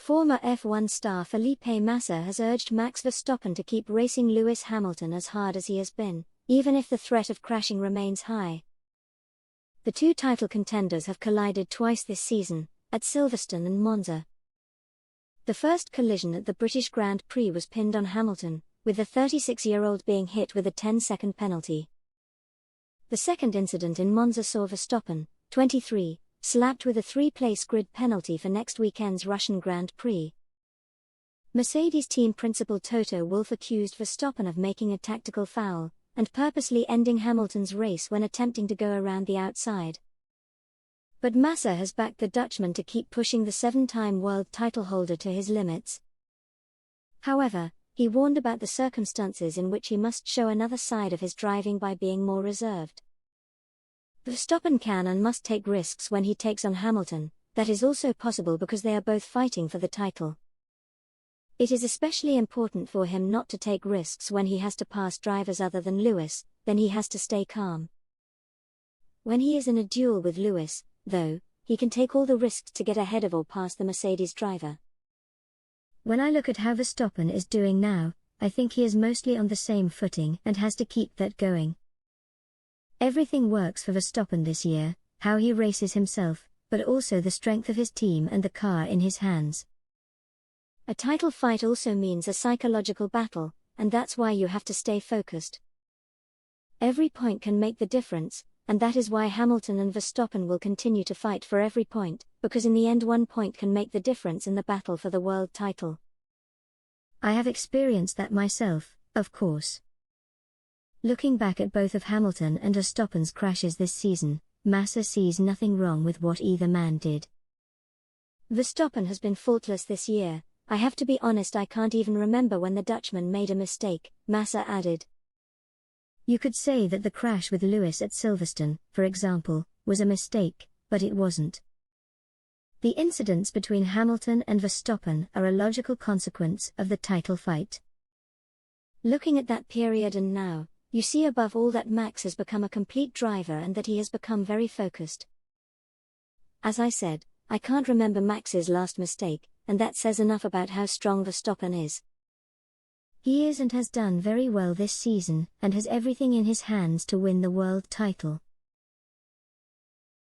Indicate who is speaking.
Speaker 1: Former F1 star Felipe Massa has urged Max Verstappen to keep racing Lewis Hamilton as hard as he has been, even if the threat of crashing remains high. The two title contenders have collided twice this season, at Silverstone and Monza. The first collision at the British Grand Prix was pinned on Hamilton, with the 36-year-old being hit with a 10-second penalty. The second incident in Monza saw Verstappen, 23, slapped with a 3-place grid penalty for next weekend's Russian Grand Prix. Mercedes team principal Toto Wolff accused Verstappen of making a tactical foul, and purposely ending Hamilton's race when attempting to go around the outside. But Massa has backed the Dutchman to keep pushing the 7-time world title holder to his limits. However, he warned about the circumstances in which he must show another side of his driving by being more reserved. Verstappen can and must take risks when he takes on Hamilton. That is also possible because they are both fighting for the title. It is especially important for him not to take risks when he has to pass drivers other than Lewis, then he has to stay calm. When he is in a duel with Lewis, though, he can take all the risks to get ahead of or past the Mercedes driver. When I look at how Verstappen is doing now, I think he is mostly on the same footing and has to keep that going. Everything works for Verstappen this year, how he races himself, but also the strength of his team and the car in his hands. A title fight also means a psychological battle, and that's why you have to stay focused. Every point can make the difference, and that is why Hamilton and Verstappen will continue to fight for every point, because in the end 1 point can make the difference in the battle for the world title. I have experienced that myself, of course. Looking back at both of Hamilton and Verstappen's crashes this season, Massa sees nothing wrong with what either man did. Verstappen has been faultless this year. I have to be honest, I can't even remember when the Dutchman made a mistake, Massa added. You could say that the crash with Lewis at Silverstone, for example, was a mistake, but it wasn't. The incidents between Hamilton and Verstappen are a logical consequence of the title fight. Looking at that period and now, you see above all that Max has become a complete driver and that he has become very focused. As I said, I can't remember Max's last mistake, and that says enough about how strong Verstappen is. He is and has done very well this season and has everything in his hands to win the world title.